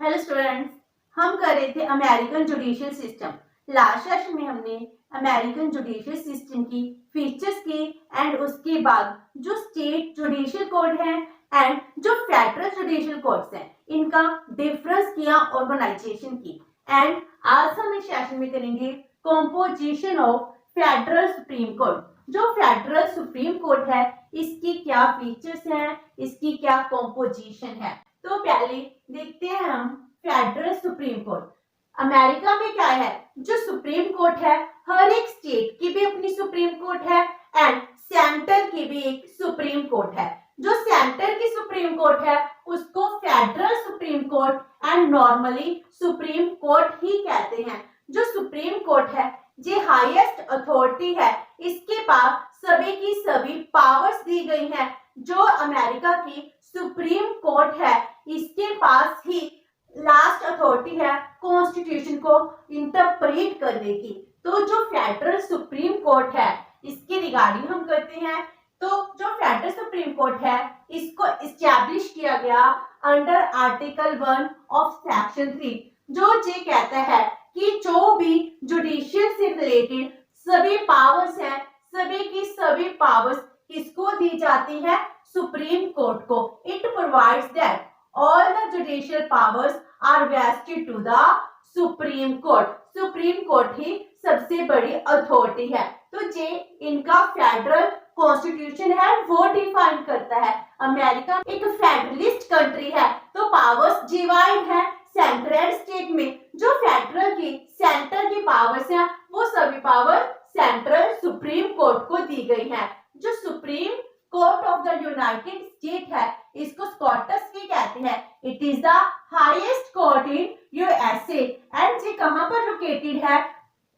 Hello students, हम कर रहे थे American judicial system. Last session में हमने अमेरिकन जुडिशियल सिस्टम की फीचर्स की एंड उसके बाद जो स्टेट जुडिशियल कोड है एंड जो फेडरल जुडिशियल कोड्स हैं इनका डिफरेंस किया ऑर्गेनाइजेशन की। एंड आज हम इस सेशन में करेंगे composition of federal supreme court. जो फेडरल सुप्रीम कोर्ट है इसकी क्या फीचर्स हैं, इसकी क्या कॉम्पोजिशन है। तो पहले देखते हैं हम फेडरल सुप्रीम कोर्ट। अमेरिका में क्या है, जो सुप्रीम कोर्ट है हर एक स्टेट की भी अपनी सुप्रीम कोर्ट है एंड सेंटर की भी एक सुप्रीम कोर्ट है। जो सेंटर की सुप्रीम कोर्ट है उसको federal supreme court and normally supreme court ही कहते हैं। जो सुप्रीम कोर्ट है ये हाईएस्ट अथॉरिटी है, इसके पास सभी की सभी पावर्स दी गई हैं। जो अमेरिका की सुप्रीम कोर्ट है इसके पास ही लास्ट अथॉरिटी है कॉन्स्टिट्यूशन को इंटरप्रेट करने की। तो जो फेडरल सुप्रीम कोर्ट है इसके रिगार्डिंग हम करते हैं। तो जो फेडरल सुप्रीम कोर्ट है इसको इस्टेब्लिश किया गया अंडर आर्टिकल 1 ऑफ सेक्शन 3, जो ये कहता है कि जो भी जुडिशियल से रिलेटेड सभी पावर्स हैं, सभी की सभी पावर्स किसको दी जाती है, सुप्रीम कोर्ट को। It provides that all the judicial powers are vested to the supreme court. Supreme court ही सबसे बड़ी अथॉरिटी है। तो ये इनका फेडरल कॉन्स्टिट्यूशन है वो डिफाइन करता है। अमेरिका एक फेडरलिस्ट कंट्री है तो पावर्स डिवाइड है सेंट्रल एंड स्टेट में। जो फेडरल की सेंटर की पावर्स हैं वो सभी पावर सेंट्रल सुप्रीम कोर्ट को दी गई है। जो supreme court of the United state है इसको स्कॉटस भी कहते हैं। It is the highest court in USA and ये कहां पर लोकेटेड है,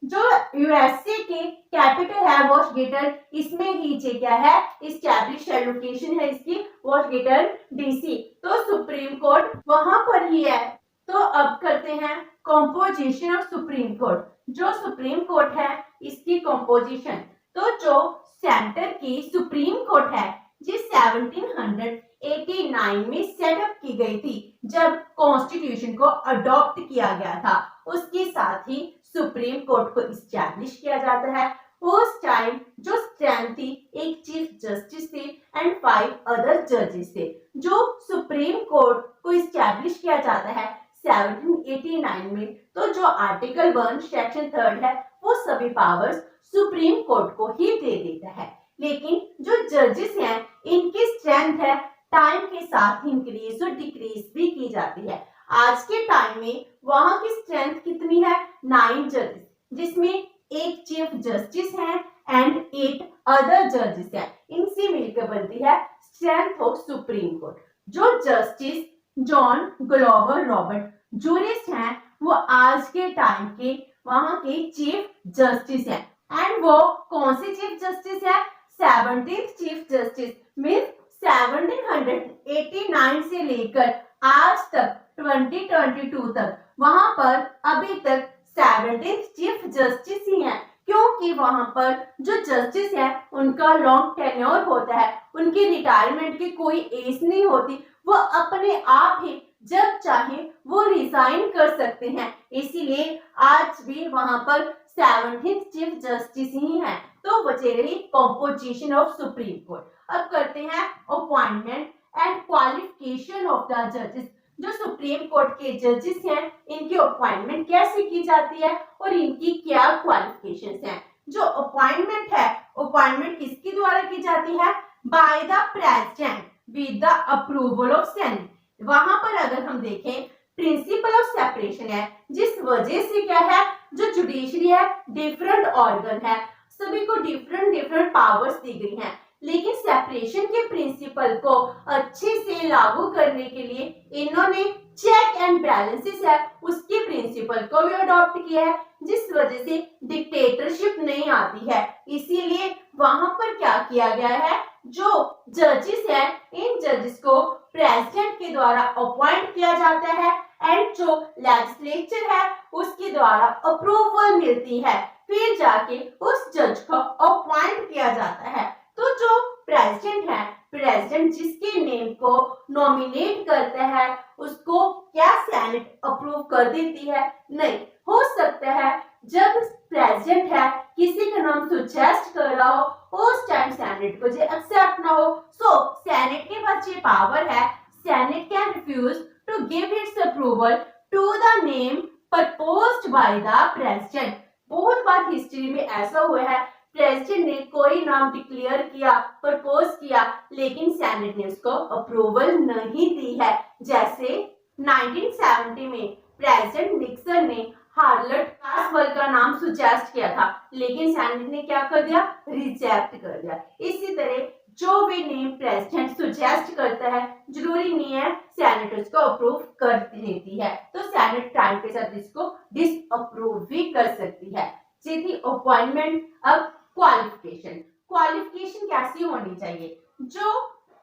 जो यूएसए की कैपिटल है वॉशिंगटन, इसमें ही ये क्या है इस्टेब्लिश है, लोकेशन है इसकी वॉशिंगटन डीसी। तो सुप्रीम कोर्ट वहां पर ही है। तो अब करते हैं कॉम्पोजिशन ऑफ सुप्रीम कोर्ट। जो सुप्रीम कोर्ट है इसकी कॉम्पोजिशन, तो जो सेंटर की सुप्रीम कोर्ट है ये 1789 में सेटअप की गई थी जब कॉन्स्टिट्यूशन को अडॉप्ट किया गया था। उसके साथ ही सुप्रीम कोर्ट को इस्टेब्लिश किया जाता है। उस टाइम जो स्ट्रेंथ थी एक चीफ जस्टिस थे एंड 5 अदर जजेस थे। जो सुप्रीम कोर्ट को इस्टेब्लिश किया जाता है 1789 में, तो जो आर्टिकल 1 सेक्शन 3 है वो सभी पावर्स सुप्रीम कोर्ट को ही दे देता है। लेकिन जो जजेस हैं इनकी स्ट्रेंथ है टाइम के साथ इंक्रीज और डिक्रीज भी की जाती है। आज के टाइम में वहां की स्ट्रेंथ कितनी है, 9 जजेस, जिसमें एक चीफ जस्टिस है एंड 8 अदर जजेस हैं। इनसे मिलकर बनती है स्ट्रेंथ ऑफ सुप्रीम कोर्ट। जो जस्टिस जॉन ग्लोवर रॉबर्ट जूरिस हैं वो आज के टाइम के वहां के चीफ जस्टिस हैं। एंड वो कौन से चीफ जस्टिस है, 17th चीफ जस्टिस मीन्स 1789 से लेकर आज तक 2022 तक वहां पर अभी तक 17th चीफ जस्टिस ही हैं। क्योंकि वहां पर जो जस्टिस है उनका लॉन्ग टेन्योर होता है, उनकी रिटायरमेंट की कोई एज नहीं होती, वो अपने आप ही जब चाहे वो रिजाइन कर सकते हैं। इसीलिए आज भी वहां पर 17th चीफ जस्टिस ही हैं। तो बचे रही कॉम्पोजिशन ऑफ सुप्रीम कोर्ट। अब करते हैं appointment and qualification of the जजेस। जो सुप्रीम कोर्ट के जजेस हैं इनकी अपॉइंटमेंट कैसे की जाती है और इनकी क्या क्वालिफिकेशंस हैं। जो अपॉइंटमेंट है, अपॉइंटमेंट किसके द्वारा की जाती है, bye the president with the approval of senate. वहां पर अगर हम देखें प्रिंसिपल ऑफ सेपरेशन है, जिस वजह से क्या है जो जुडिशरी है डिफरेंट ऑर्गन है, सभी को डिफरेंट पावर्स दी गई हैं। लेकिन सेपरेशन के प्रिंसिपल को अच्छे से लागू करने के लिए इन्होंने चेक एंड बैलेंसेस है उसके प्रिंसिपल को भी अडॉप्ट किया है, जिस वजह से डिक्टेटरशिप नहीं आती है। इसीलिए वहां पर क्या किया गया है, जो जजेस है इन जजेस को प्रेसिडेंट के द्वारा अपॉइंट किया जाता है एंड जो लेजिस्लेचर है उसके द्वारा अप्रूवल मिलती है, फिर जाके उस जज को अपॉइंट किया जाता है। तो जो प्रेसिडेंट है प्रेसिडेंट जिसके नेम को नॉमिनेट करता है उसको क्या सेनेट अप्रूव कर देती है? नहीं। हो सकता है जब प्रेसिडेंट है किसी का नाम सजेस्ट कर रहा हो उस टाइम सेनेट को जो एक्सेप्ट ना हो, सो सेनेट के पास ये पावर है, senate can refuse to give its approval to the name proposed by the president. बहुत बार हिस्ट्री में ऐसा हुआ है, प्रेसिडेंट ने कोई नाम डिक्लेयर किया, प्रपोज किया, लेकिन सेनेट ने उसको अप्रूवल नहीं दी है। जैसे 1970 में प्रेसिडेंट निक्सन ने हार्लट कासवेल का नाम सजेस्ट किया था, लेकिन सेनेट ने क्या कर दिया? रिजेक्ट कर दिया। इसी तरह जो भी नेम प्रेसिडेंट सजेस्ट करता है जरूरी नहीं है सेनेट उसको अप्रूव कर देती है, तो सेनेट टाइम के साथ इसको डिसअप्रूव भी कर सकती है। सीधी अपॉइंटमेंट। अब क्वालिफिकेशन, क्वालिफिकेशन कैसी होनी चाहिए? जो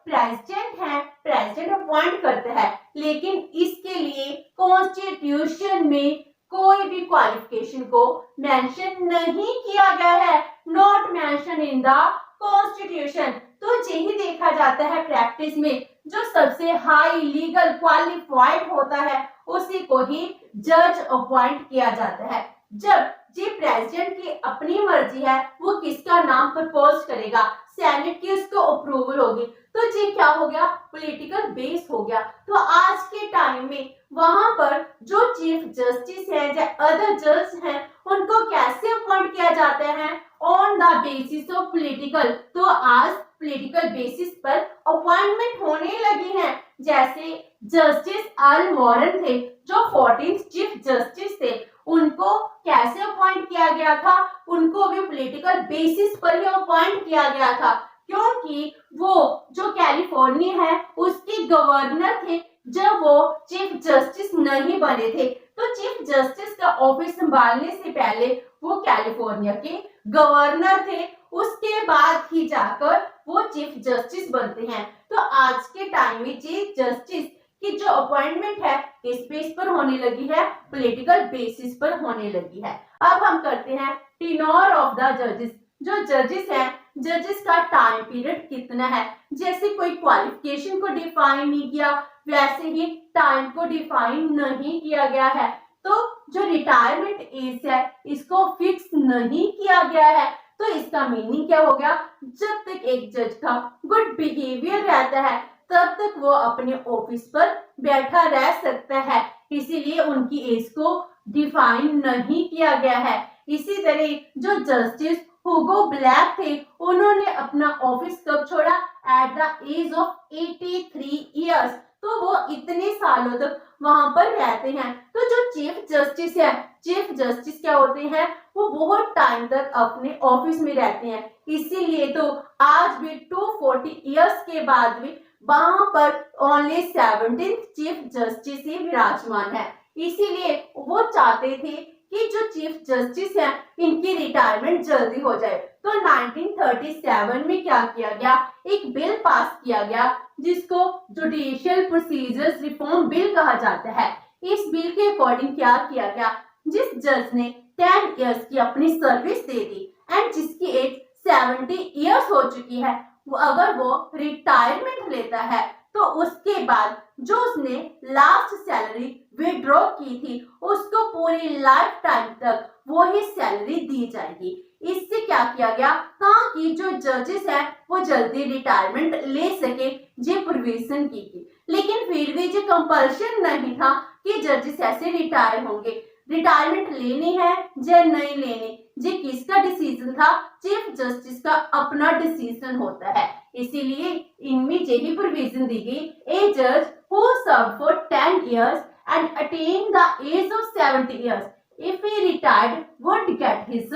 प्रेसिडेंट है, प्रेसिडेंट अपॉइंट करता है, लेकिन इसके लिए कॉन्स्टिट्यूशन में कोई भी क्वालिफिकेशन को मेंशन नहीं किया गया है, not mention in the constitution. तो यही देखा जाता है प्रैक्टिस में, जो सबसे हाई लीगल क्वालिफाइड होता है उसी को ही जज अपॉइंट किया जाता है। जब जी प्रेसिडेंट की अपनी मर्जी है वो किसका नाम प्रपोज करेगा, सेनेट की उसको अप्रूवल होगी, तो जी क्या हो गया? पॉलिटिकल बेस हो गया। तो आज के टाइम में वहां पर जो चीफ जस्टिस है या अदर जज हैं उनको कैसे अपॉइंट किया जाता है? On the basis of political. तो आज पॉलिटिकल बेसिस पर अपॉइंटमेंट होने लगी है। जैसे जस्टिस अल वॉरेन थे जो 14th चीफ जस्टिस थे, उनको कैसे अपॉइंट किया गया था? उनको भी पॉलिटिकल बेसिस पर ही अपॉइंट किया गया था, क्योंकि वो जो कैलिफोर्निया है उसके गवर्नर थे जब वो चीफ जस्टिस नहीं बने थे। तो चीफ जस्टिस का ऑफिस संभालने से पहले वो कैलिफोर्निया के गवर्नर थे, उसके बाद ही जाकर वो चीफ जस्टिस बनते हैं। तो आज के टाइम में चीफ जस्टिस की जो अपॉइंटमेंट है किस बेस पर होने लगी है? पॉलिटिकल बेसिस पर होने लगी है। अब हम करते हैं टेन्योर ऑफ द जजेस। जो जजेस हैं, जजेस का टाइम पीरियड कितना है? जैसे कोई क्वालिफिकेशन को डिफाइन नहीं किया, वैसे ही टाइम को डिफाइन नहीं किया गया है। तो जो रिटायरमेंट एज है इसको फिक्स नहीं किया गया है। तो इसका मीनिंग क्या हो गया? जब तक एक जज का गुड बिहेवियर रहता है तब तक वो अपने ऑफिस पर बैठा रह सकता है, इसीलिए उनकी एज को डिफाइन नहीं किया गया है। इसी तरह जो जस्टिस हुगो ब्लैक थे उन्होंने अपना ऑफिस कब छोड़ा? At the age of 83 years. तो वो इतने सालों तक वहां पर रहते हैं। तो जो चीफ जस्टिस है, चीफ जस्टिस क्या होते हैं? वो बहुत टाइम तक अपने ऑफिस में रहते हैं, इसीलिए तो आज भी 240 इयर्स के बाद भी वहां पर ओनली 17th चीफ जस्टिस ही विराजमान है। इसीलिए वो चाहते थे कि जो चीफ जस्टिस है इनकी रिटायरमेंट जल्दी हो जाए। तो 1937 में क्या किया गया? एक बिल पास किया गया जिसको जुडिशियल प्रोसीजर्स रिफॉर्म बिल कहा जाता है। इस बिल के अकॉर्डिंग क्या किया गया? जिस जज ने 10 इयर्स की अपनी सर्विस दे दी एंड जिसकी एज 70 इयर्स हो चुकी है, वो अगर वो रिटायरमेंट लेता है तो उसके बाद जो उसने लास्ट सैलरी विड्रॉ की थी उसको पूरी लाइफ टाइम तक वो ही सैलरी दी जाएगी। इससे क्या किया गया? ताकि जो जजेस हैं वो जल्दी रिटायरमेंट ले सके, ये प्रोविजन की थी। लेकिन फिर भी ये कंपल्शन नहीं था कि जजेस ऐसे रिटायर होंगे। रिटायरमेंट लेनी है या नहीं लेनी, ये किसका डिसीजन था? चीफ जस्टिस का अपना डिसीजन होता है। इसीलिए इनमें यही प्रोविजन दी गई, ए जज who serve for 10 years and attain the age of 70 years if he retired would get his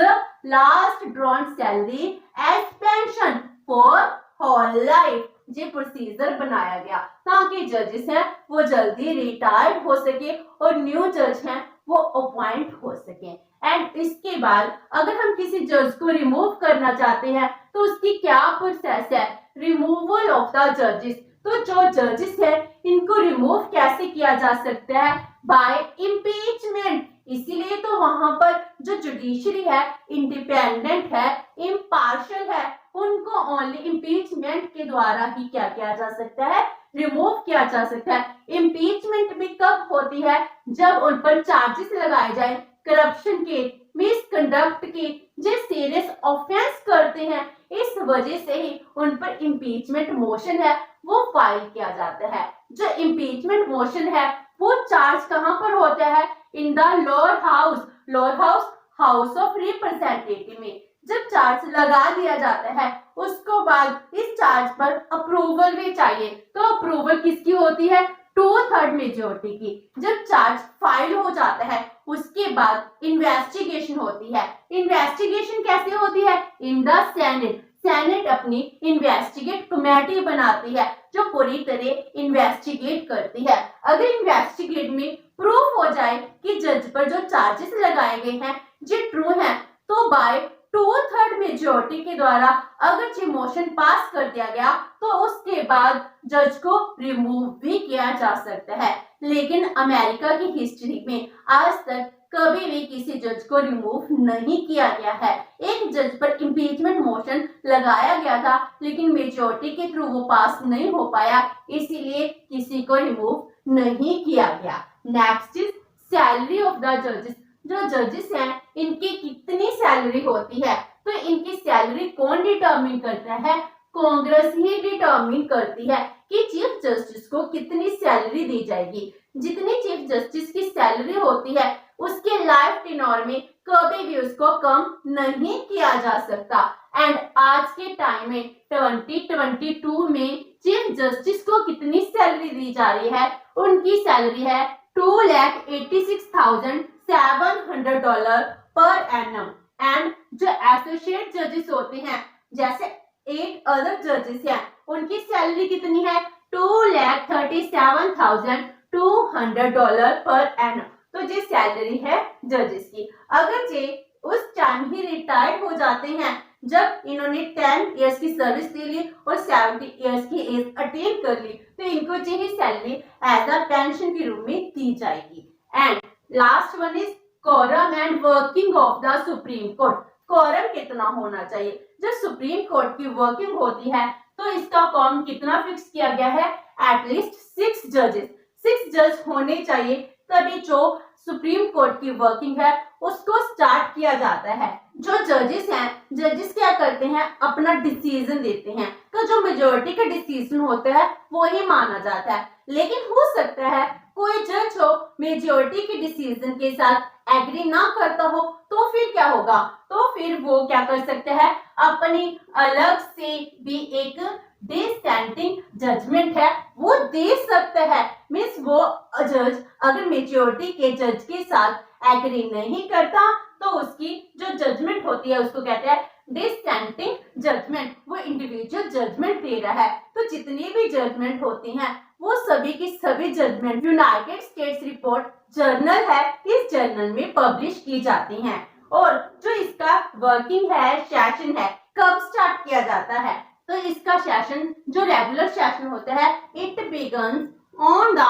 last drawn salary as pension for whole life। ये प्रोसीजर बनाया गया ताकि जजेस हैं वो जल्दी रिटायर्ड हो सके और न्यू जज हैं वो अपॉइंट हो सके। एंड इसके बाद अगर हम किसी जज को रिमूव करना चाहते हैं तो उसकी क्या प्रोसेस है? रिमूवल ऑफ द जजेस। तो जो जजेस है इनको रिमूव कैसे किया जा सकता है? By impeachment. इसीलिए तो वहां पर जो जुडिशरी है इंडिपेंडेंट है, इम्पार्शियल है, उनको ओनली इम्पीचमेंट के द्वारा ही क्या किया जा सकता है, रिमूव किया जा सकता है। इम्पीचमेंट भी कब होती है, जब उन पर चार्जेस लगाए जाए करप्शन के, मिसकंडक्ट के, जो सीरियस ऑफेंस करते हैं, इस वजह से ही उन पर इम्पीचमेंट मोशन है वो फाइल किया जाता है। जो इम्पीचमेंट मोशन है वो चार्ज कहां पर होता है, in the lower house, lower house, house of representative में जब चार्ज लगा दिया जाता है, उसको बाद इस चार्ज पर अप्रूवल भी चाहिए। तो अप्रूवल किसकी होती है, 2/3 मेजोरिटी की। जब चार्ज फाइल हो जाता है उसके बाद इन्वेस्टिगेशन होती है। इन्वेस्टिगेशन कैसे होती है, इन द सेनेट, सेनेट अपनी इन्वेस्टिगेट कमेटी बनाती है जो पूरी तरह इन्वेस्टिगेट करती है। अगर इन्वेस्टिगेट में प्रूफ हो जाए कि जज पर जो चार्जेस लगाए गए हैं ये ट्रू हैं, तो बाय 2/3 मेजोरिटी के द्वारा अगर ये मोशन पास कर दिया गया तो उसके बाद जज को रिमूव भी किया जा सकता है। लेकिन अमेरिका की हिस्ट्री में आज तक कभी भी किसी जज को रिमूव नहीं किया गया है। एक जज पर इम्पीचमेंट मोशन लगाया गया था लेकिन मेजोरिटी के थ्रू वो पास नहीं हो पाया, इसीलिए किसी को रिमूव नहीं किया गया। Next is salary of the जजेस। जो जजेस हैं इनकी कितनी सैलरी होती है, तो इनकी सैलरी कौन डिटरमिन करता है, कांग्रेस ही डिटरमिन करती है कि चीफ जस्टिस को कितनी सैलरी दी जाएगी। जितनी चीफ जस्टिस की सैलरी होती है उसके लाइफ टेन्योर में कभी भी उसको कम नहीं किया जा सकता। एंड आज के टाइम में 2022 में चीफ जस्टिस को कितनी सैलरी दी जा रही है, उनकी सैलरी है $2,86,700 पर एनम। एंड जो एसोसिएट जजेस होते हैं जैसे 8 अदर जजेस हैं, उनकी सैलरी कितनी है, $2,37,200 पर एनम। तो ये सैलरी है जजेस की। अगर ये उस टाइम ही रिटायर्ड हो जाते हैं जब इन्होंने 10 इयर्स की सर्विस दे ली और 70 इयर्स की एज अटेन कर ली, तो इनको यही सैलरी एज अ पेंशन के रूप में दी जाएगी। And last one is quorum and working of the supreme court. Quorum कितना होना चाहिए, जब सुप्रीम कोर्ट की वर्किंग होती है तो इसका कॉम कितना फिक्स किया गया है, एटलीस्ट 6 जजेस, 6 जज होने चाहिए, तभी जो सुप्रीम कोर्ट की वर्किंग है उसको स्टार्ट किया जाता है। जो जजेस हैं, जजेस क्या करते हैं, अपना डिसीजन देते हैं, तो जो मेजोरिटी का डिसीजन होता है वो ही माना जाता है। लेकिन हो सकता है कोई जज हो मेजोरिटी के डिसीजन के साथ एग्री ना करता हो, तो फिर क्या होगा, तो फिर वो क्या कर सकता है, अपनी अलग से भी एक डिसेंटिंग जजमेंट है वो दे सकता है। मींस वो जज अगर मेजोरिटी के जज के साथ एग्री नहीं करता तो उसकी जो जजमेंट होती है उसको कहते हैं डिसेंटिंग जजमेंट। वो इंडिविजुअल जजमेंट दे रहा है। तो जितनी भी जजमेंट होती हैं वो सभी की सभी judgment United States report journal है, इस जर्नल में पब्लिश की जाती हैं। और जो इसका वर्किंग है, सेशन है, कब स्टार्ट किया जाता है, तो इसका सेशन जो रेगुलर सेशन होता है it begins on the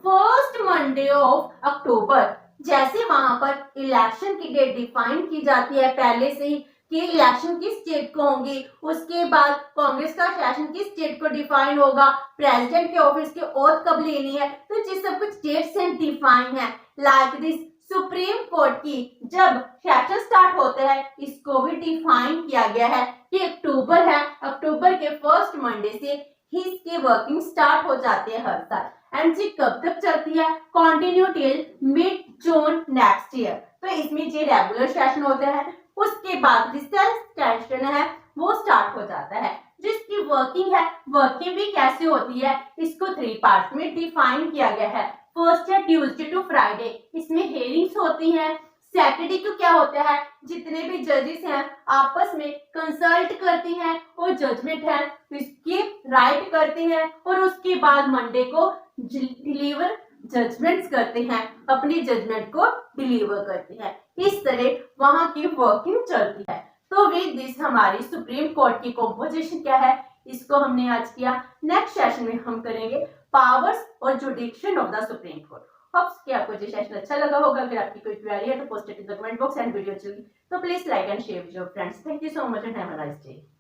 first Monday of October. जैसे वहां पर इलेक्शन की डेट डिफाइन की जाती है पहले से ही कि इलेक्शन किस डेट को होंगी, उसके बाद कांग्रेस का सेशन किस डेट को डिफाइन होगा, प्रेसिडेंट के ऑफिस की ओथ कब लेनी है, तो ये सब कुछ डेट्स एंड डिफाइन है। लाइक दिस सुप्रीम कोर्ट की जब सेशन स्टार्ट होता है इसको भी डिफाइन किया गया है कि अक्टूबर है, अक्टूबर के फर्स्ट मंडे से इसकी वर्किंग स्टार्ट हो जाती है हर साल। एंड जी कब तक चलती है, कंटिन्यू टिल मिड जून नेक्स्ट ईयर। तो इसमें ये रेगुलर सेशन होता है, उसके बाद रिसेस सेशन है वो स्टार्ट हो जाता है। जिसकी वर्किंग है, वर्किंग भी कैसे होती है, इसको 3 पार्ट्स में डिफाइन किया गया है। फर्स्ट है ट्यूसडे टू फ्राइडे, इसमें हेयरिंग्स होती हैं। सैटरडे को क्या होता है, जितने भी जजेस हैं आपस में कंसल्ट करती हैं और जजमेंट है इसकी राइट करते हैं, और उसके बाद मंडे को डिलीवर जजमेंट्स करते हैं, अपनी जजमेंट को डिलीवर करते हैं। इस तरह वहां की वर्किंग चलती है। तो विद दिस हमारी सुप्रीम कोर्ट की कंपोजिशन क्या है, इसको हमने आज किया। नेक्स्ट सेशन में हम करेंगे पावर्स और जुडिक्शन of the supreme court. Hopes कि आपको ये सेशन अच्छा लगा होगा। अगर आपकी कोई क्वेरी है तो post it in the comment box and video अच्छी लगी तो please like and share with your friends. Thank you so much and have a nice day.